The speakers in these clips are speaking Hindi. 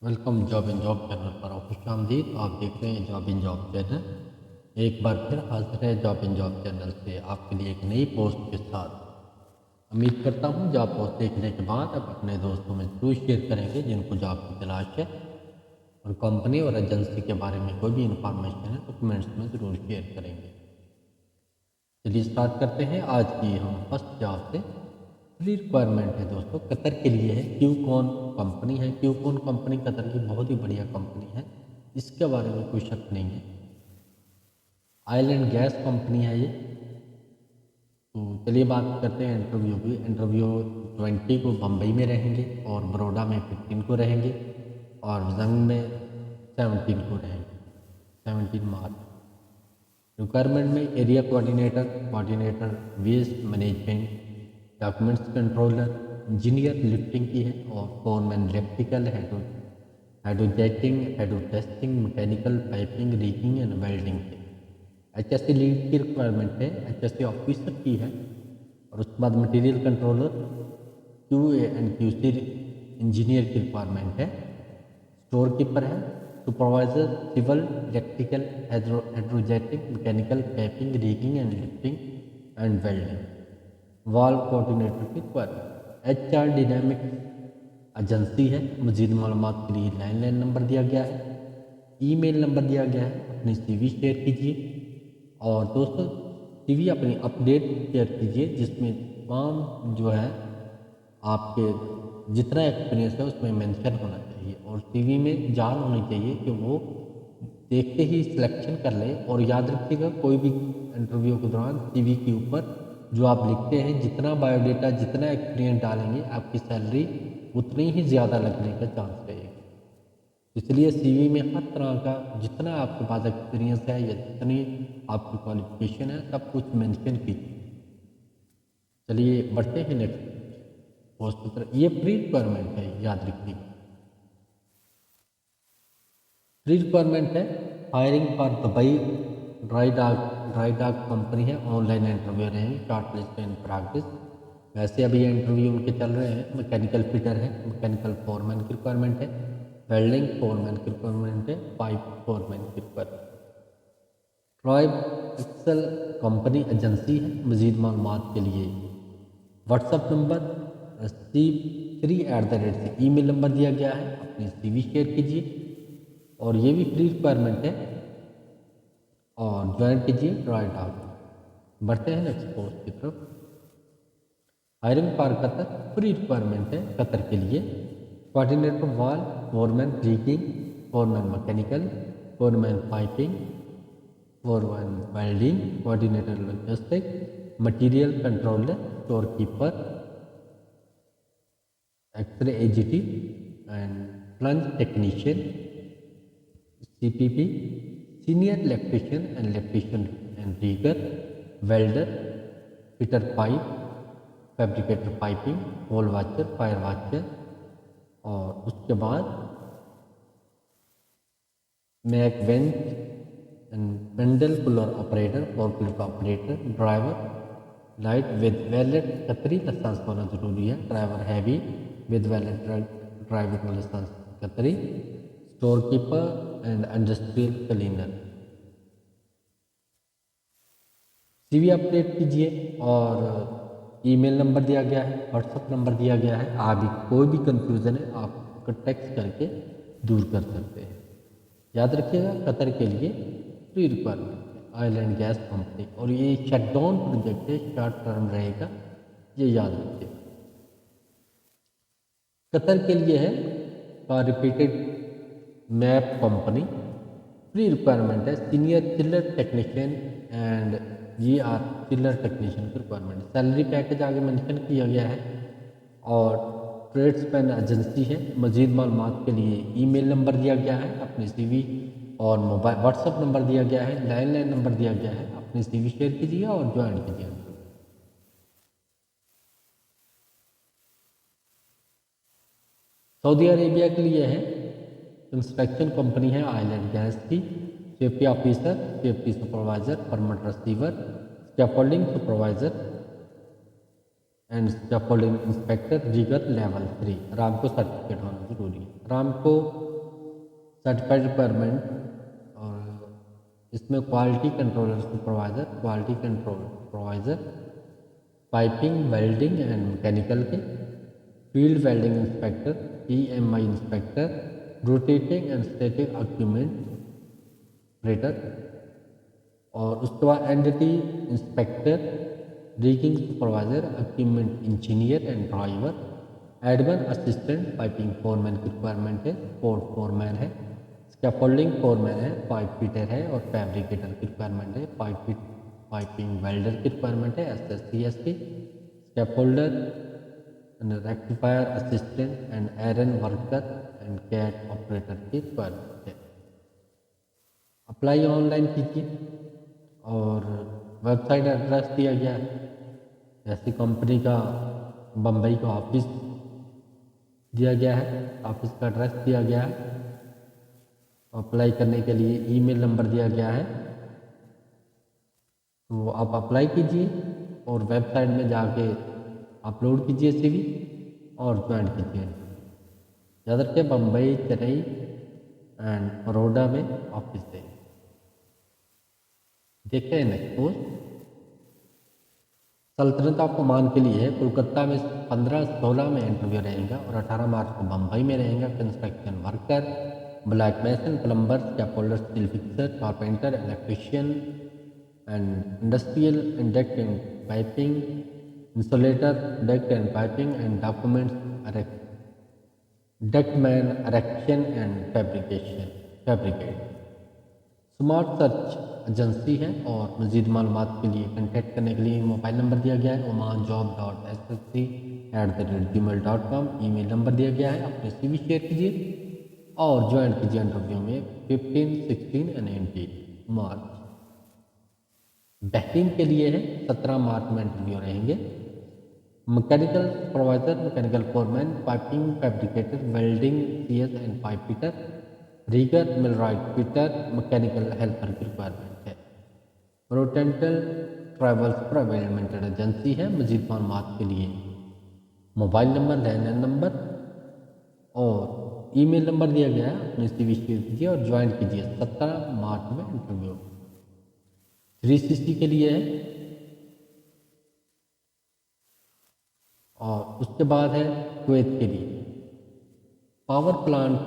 Welcome job in job channel पर खुश आमदीद। आप देख रहे हैं जॉब इन जॉब चैनल। एक बार फिर हाजिर है जॉब इन जॉब चैनल से आपके लिए एक नई पोस्ट के साथ। उम्मीद करता हूं जॉब पोस्ट देखने के बाद आप अपने दोस्तों में जरूर शेयर करेंगे जिनको जॉब की तलाश है, और कंपनी और एजेंसी के बारे में कोई भी इंफॉर्मेशन है तो कमेंट्स में ज़रूर शेयर करेंगे। चलिए स्टार्ट करते हैं आज की हम फर्स्ट जॉब से। फ्री रिक्वायरमेंट है दोस्तों, कतर के लिए है। क्यूकॉन कंपनी है। क्यूकॉन कंपनी कतर की बहुत ही बढ़िया कंपनी है, इसके बारे में कोई शक नहीं है। ऑयल एंड गैस कंपनी है ये। तो चलिए बात करते हैं इंटरव्यू की। इंटरव्यू 20 को बम्बई में रहेंगे और बड़ौदा में 15 को रहेंगे और जंग में 17 को रहेंगे, 17 मार्च। रिक्वायरमेंट में area coordinator, coordinator waste management, documents controller, engineer lifting की है और foreman electrical, hydrojetting, hydro testing, mechanical, piping, reading and welding है। HSC लीड की रिक्वायरमेंट है, HSC ऑफिसर की है। और उसके बाद मटेरियल कंट्रोलर, QA&QC इंजीनियर की रिक्वायरमेंट है। स्टोर कीपर है। Supervisor civil, electrical, hydrojetting, mechanical, piping, rigging and lifting and welding. Valve coordinator की रिक्वायरमेंट। HR डायनामिक्स एजेंसी है। मजीद मालूमात के लिए लैंडलाइन नंबर दिया गया है, ईमेल नंबर दिया गया है। अपनी CV शेयर कीजिए और दोस्तों CV अपनी अपडेट शेयर कीजिए जिसमें तमाम जो है आपके जितना एक्सपीरियंस है उसमें मेंशन होना चाहिए और CV में जान होनी चाहिए कि वो देखते ही सिलेक्शन कर ले। और याद रखिएगा कोई भी इंटरव्यू के दौरान CV के ऊपर जो आप लिखते हैं, जितना बायोडेटा, जितना एक्सपीरियंस डालेंगे आपकी सैलरी उतनी ही ज़्यादा लगने का चांस रहेगा। इसलिए CV में हर तरह का जितना आपके पास एक्सपीरियंस है या जितनी आपकी क्वालिफिकेशन है सब कुछ मेंशन कीजिए। चलिए बढ़ते हैं नेक्स्ट पोस्ट की तरफ। ये प्री रिक्वायरमेंट है, याद रखिए। प्री रिक्वायरमेंट है। Hiring for Dubai dry dock company है। ऑनलाइन इंटरव्यू रहेंगे, शॉर्ट लिस्ट इन प्रैक्टिस। वैसे अभी ये इंटरव्यू उनके चल रहे हैं। मैकेनिकल फिटर है, मैकेनिकल फोरमैन की रिक्वायरमेंट है, वेल्डिंग फोरमैन की रिक्वायरमेंट है, पाइप फोरमैन की requirement. Tribe excel company agency है। मजीद मालूमात के लिए व्हाट्सएप नंबर C3 से ईमेल नंबर दिया गया है। अपनी CV शेयर कीजिए और ये भी फ्री रिक्वायरमेंट है और ज्वाइन कीजिए ट्राई डॉक। बढ़ते हैं नेक्स्ट पोस्ट की तरफ। Hiring for Qatar, free requirement है कतर के लिए। Coordinator wall, foreman rigging, foreman mechanical, foreman piping, foreman welding, coordinator logistic, material controller, store keeper, x ray AGT and plunge technician, CPP, senior electrician and electrician and rigger, welder, fitter pipe, fabricator piping, hole watcher, fire watcher. और उसके बाद mac bench and pedal puller operator, forklift operator, driver light with valid Qatari license होना जरूरी है, driver heavy with valid driving licence Qatari, store keeper and industrial cleaner. CV update कीजिए और ईमेल नंबर दिया गया है, व्हाट्सएप नंबर दिया गया है। अभी कोई भी कंफ्यूजन है आप टेक्स्ट करके दूर कर सकते हैं। याद रखिएगा कतर के लिए फ्री रिक्वायरमेंट है, ऑयल एंड गैस कंपनी, और ये शटडाउन प्रोजेक्ट है, शॉर्ट टर्म रहेगा, ये याद रखिएगा। कतर के लिए है का repeated map company. Pre requirement है सीनियर चिल्लर टेक्नीशियन एंड GR चिल्लर टेक्नीशियन की रिक्वायरमेंट। सैलरी पैकेज आगे मेंशन किया गया है और ट्रेड्समैन एजेंसी है। मजीद मालूमात के लिए ईमेल नंबर दिया गया है, अपनी CV और मोबाइल व्हाट्सएप नंबर दिया गया है, लैंडलाइन नंबर दिया गया है। अपनी CV शेयर कीजिए और ज्वाइन कीजिए। सऊदी अरेबिया के लिए है कंस्ट्रक्शन कंपनी है, ऑयल एंड गैस की। Safety officer, safety supervisor, permit receiver, scaffolding supervisor and scaffolding inspector, rigger level 3। Ramco certificate होना जरूरी है। रामको सर्टिफाइड रिक्वायरमेंट और इसमें quality controller supervisor, quality control supervisor, piping, welding and mechanical के, field welding inspector, PMI inspector, rotating and static equipment operator, और उसके बाद NDT inspector, rigging supervisor, equipment engineer and driver, admin assistant, piping foreman की रिक्वायरमेंट है, स्पोर्ट फोरमैन है, स्कैफोल्डिंग फोरमैन है, पाइप फिटर है और फैब्रिकेटर की रिक्वायरमेंट है, पाइपिंग वेल्डर की रिक्वायरमेंट है, SSC scaffolder and rectifier assistant and iron worker and cat operator की रिक्वायरमेंट है। अप्लाई ऑनलाइन कीजिए और वेबसाइट एड्रेस दिया गया है, जैसे कंपनी का बम्बई का ऑफिस दिया गया है, ऑफिस का एड्रेस दिया गया है। अप्लाई करने के लिए ईमेल नंबर दिया गया है, तो आप अप्लाई कीजिए और वेबसाइट में जाके अपलोड कीजिए CV और ज्वाइन कीजिए। याद रखिए बम्बई, चेन्नई एंड बड़ौदा में ऑफिस है। देखते हैं नेक्स्ट पोस्ट। सल्तनत ऑफ ओमान के लिए है, कोलकाता में 15-16 में इंटरव्यू रहेगा और 18 मार्च को बम्बई में रहेगा। Construction worker, black mason, plumber, scaffolder, steel fixer, carpenter, electrician and industrial and duct and piping, insulator, duct and piping and documents, ductman, erection and fabricate. Smart search agency है और मज़ीद मालूमात के लिए कंटेक्ट करने के लिए मोबाइल नंबर दिया गया है omanjob.ssc@gmail.com, ईमेल नंबर दिया गया है। अपने CV शेयर कीजिए और ज्वाइन कीजिए इंटरव्यू में 15, 16 एंड 18 मार्च। बैकिंग के लिए है 17 मार्च में इंटरव्यू रहेंगे। Mechanical supervisor, mechanical foreman, piping fabricator, welding CS and pipe fitter, rigger, millwright fitter, mechanical helper की रिक्वायरमेंट है। रोटेंटल ट्रैवल्स प्राइवेट लिमिटेड एजेंसी है। मजीद मालूमात के लिए मोबाइल नंबर, लैंडलाइन नंबर और ईमेल नंबर दिया गया है। अपने CV शेयर कीजिए और ज्वाइन कीजिए। 17 मार्च में इंटरव्यू 360 के लिए है और उसके बाद है कुवैत के लिए पावर प्लांट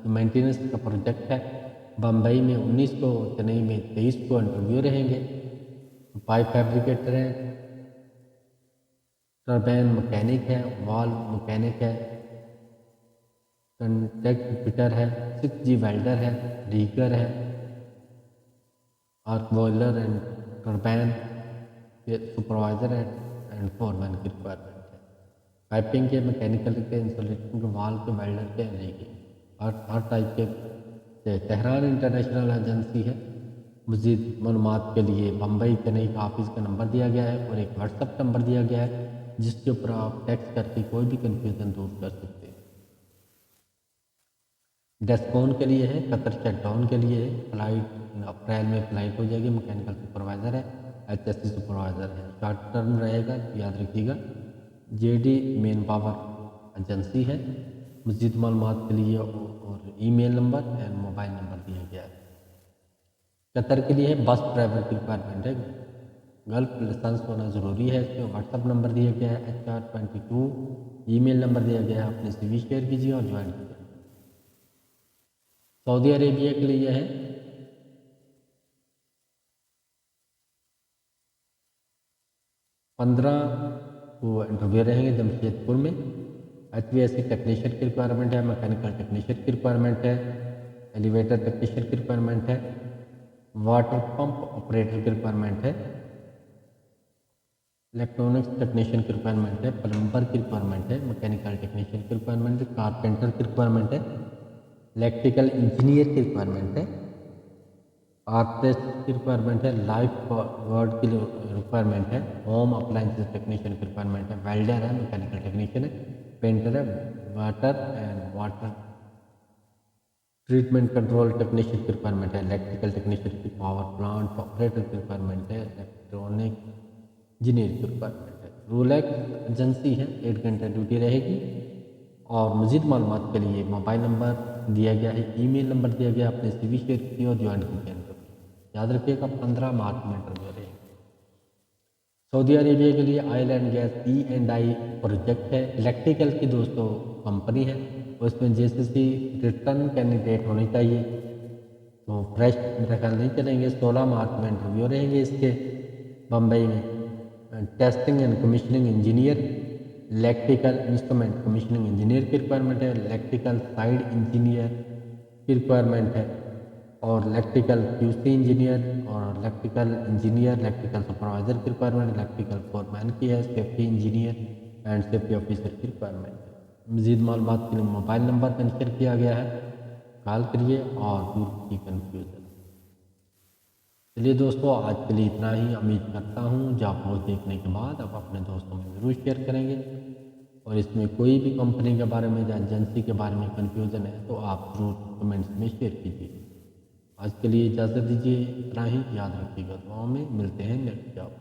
मेंटेनेंस का प्रोजेक्ट है। बम्बई में 19 को, चेन्नई में 23 को इंटरव्यू रहेंगे। पाइप फैब्रिकेटर है, टर्बाइन मैकेनिक है, वाल्व मैकेनिक है, कंडक्ट फिटर है, 6G वेल्डर है, रीगर है, arc boiler and turbine supervisor है एंड फोरमैन की रिक्वायरमेंट है। पाइपिंग के, मैकेनिकल के, इंसुलेशन के, वाल्व के, वेल्डर के, रीगर हर टाइप के। तेहरान इंटरनेशनल एजेंसी है। मज़ीद मालूमात के लिए बम्बई, चेन्नई का ऑफिस का नंबर दिया गया है और एक व्हाट्सएप नंबर दिया गया है जिसके ऊपर आप टेक्स्ट करके कोई भी कन्फ्यूज़न दूर कर सकते हैं। डेस्कॉन के लिए है, कतर शटडाउन के लिए है, फ्लाइट अप्रैल में फ्लाइट हो जाएगी। मैकेनिकल सुपरवाइज़र है, HSC सुपरवाइज़र है, शॉर्ट टर्म रहेगा, याद रखिएगा। JD मेन पावर एजेंसी है। मज़ीद मालूमात के लिए और email number and mobile number दिया गया है। कतर के लिए है, बस ड्राइवर की रिक्वायरमेंट है, गल्फ लाइसेंस होना ज़रूरी है। इसमें व्हाट्सअप नंबर दिया गया है HR22, ईमेल नंबर दिया गया है। अपने CV शेयर कीजिए और ज्वाइन कीजिए। सऊदी अरेबिया के लिए है 15 को इंटरव्यू रहेंगे जमशेदपुर में। HVAC टेक्नीशियन की रिक्वायरमेंट है, मैकेनिकल टेक्नीशियन की रिक्वायरमेंट है, एलिवेटर टेक्नीशियन की रिक्वायरमेंट है, वाटर पंप ऑपरेटर की रिक्वायरमेंट है, इलेक्ट्रॉनिक्स टेक्नीशियन की रिक्वायरमेंट है, प्लम्बर की रिक्वायरमेंट है, मैकेनिकल टेक्नीशियन की रिक्वायरमेंट है, कारपेंटर की रिक्वायरमेंट है, इलेक्ट्रिकल इंजीनियर की रिक्वायरमेंट है, आर्टिस्ट की रिक्वायरमेंट है, लाइफ गार्ड की रिक्वायरमेंट है, होम अप्लाइंसेस टेक्नीशियन की रिक्वायरमेंट है, वेल्डर है, मैकेनिकल टेक्नीशियन है, पेंटर है, वाटर ट्रीटमेंट कंट्रोल टेक्नीशियन की रिक्वायरमेंट है, इलेक्ट्रिकल टेक्नीशियन की, पावर प्लांट ऑपरेटर की रिक्वायरमेंट है, इलेक्ट्रॉनिक इंजीनियर की रिक्वायरमेंट है। रोलेक्स एजेंसी है, 8 घंटे ड्यूटी रहेगी और मज़ीद मालूमात के लिए मोबाइल नंबर दिया गया है, ईमेल नंबर दिया गया है, अपने CV शेयर कीजिए और ज्वाइन कीजिए इंटरव्यू। याद रखिएगा 15 मार्च में इंटरव्यू रहेगा। सऊदी अरेबिया के लिए oil and gas E&I project है, इलेक्ट्रिकल की दोस्तों कंपनी है, उसमें JCC रिटर्न कैंडिडेट होने चाहिए, तो फ्रेश मेरा ख्याल नहीं चलेंगे। 16 मार्च में इंटरव्यू रहेंगे इसके बम्बई में। Testing and commissioning engineer, electrical instrument commissioning engineer की रिक्वायरमेंट है, इलेक्ट्रिकल साइड इंजीनियर की रिक्वायरमेंट है, और इलेक्ट्रिकल QC इंजीनियर और इलेक्ट्रिकल इंजीनियर, इलेक्ट्रिकल सुपरवाइजर की रिक्वायरमेंट, इलेक्ट्रिकल फोरमैन की है, safety engineer and safety officer की रिक्वायरमेंट है। मज़ीद मालूमात के लिए मोबाइल नंबर मेंशन किया गया है, कॉल करिए और दूर की कन्फ्यूज़न। चलिए दोस्तों, आज के लिए इतना ही। उम्मीद करता हूँ जॉब पोस्ट देखने के बाद आप अपने दोस्तों में ज़रूर शेयर करेंगे, और इसमें कोई भी कंपनी के बारे में या एजेंसी के बारे में कन्फ्यूज़न है तो आप ज़रूर कमेंट्स में शेयर कीजिए। आज के लिए इजाज़त दीजिए, इतना ही। याद रखिएगा, दुआओं में मिलते हैं नेक्स्ट जॉब।